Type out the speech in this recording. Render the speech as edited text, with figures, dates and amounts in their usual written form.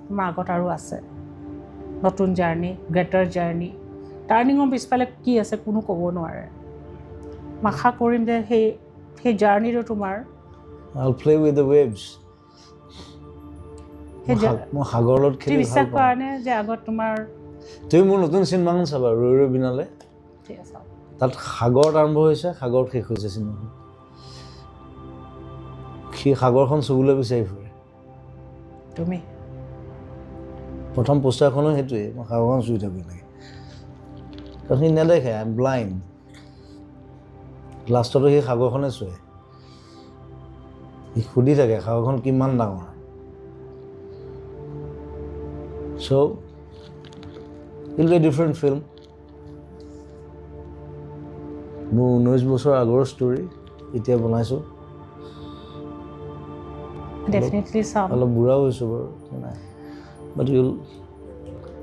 তোমাৰ আগত আৰু আছে নতুন জাৰ্ণি গ্ৰেটাৰ জাৰ্ণি টাৰ্ণিঙৰ পিছফালে কি আছে কোনো ক'ব নোৱাৰে মই আশা কৰিম যে সেই জাৰ্ণিটো তোমাৰ I'll play with the waves মই সাগৰত খেলি বিশ্বাস কৰা নে যে আগত তোমাৰ তুমি মোৰ নতুন চিনেমাখন চাবা ৰৈ ৰৈ বিনালে ঠিক আছে তাত সাগৰত আৰম্ভ হৈছে সাগৰত শেষ হৈছে চিনেমাখন সেই সাগৰখন চুবলৈ বিচাৰি ফুৰে তুমি প্ৰথম পোষ্টাৰখনো সেইটোৱে মই সাগৰখন চুই থাকোঁ লাগে কাৰণ সি নেদেখে আই এম ব্লাইণ্ড লাষ্টতো সেই সাগৰখনে চুৱে সি সুধি থাকে সাগৰখন কিমান ডাঙৰ so' it be a different film মোৰ 19 বছৰ আগৰ ষ্টৰী এতিয়া বনাইছোঁ ডেফিনেটলি চাম অলপ বুঢ়াও হৈছোঁ বাৰু নাই বাট ইউল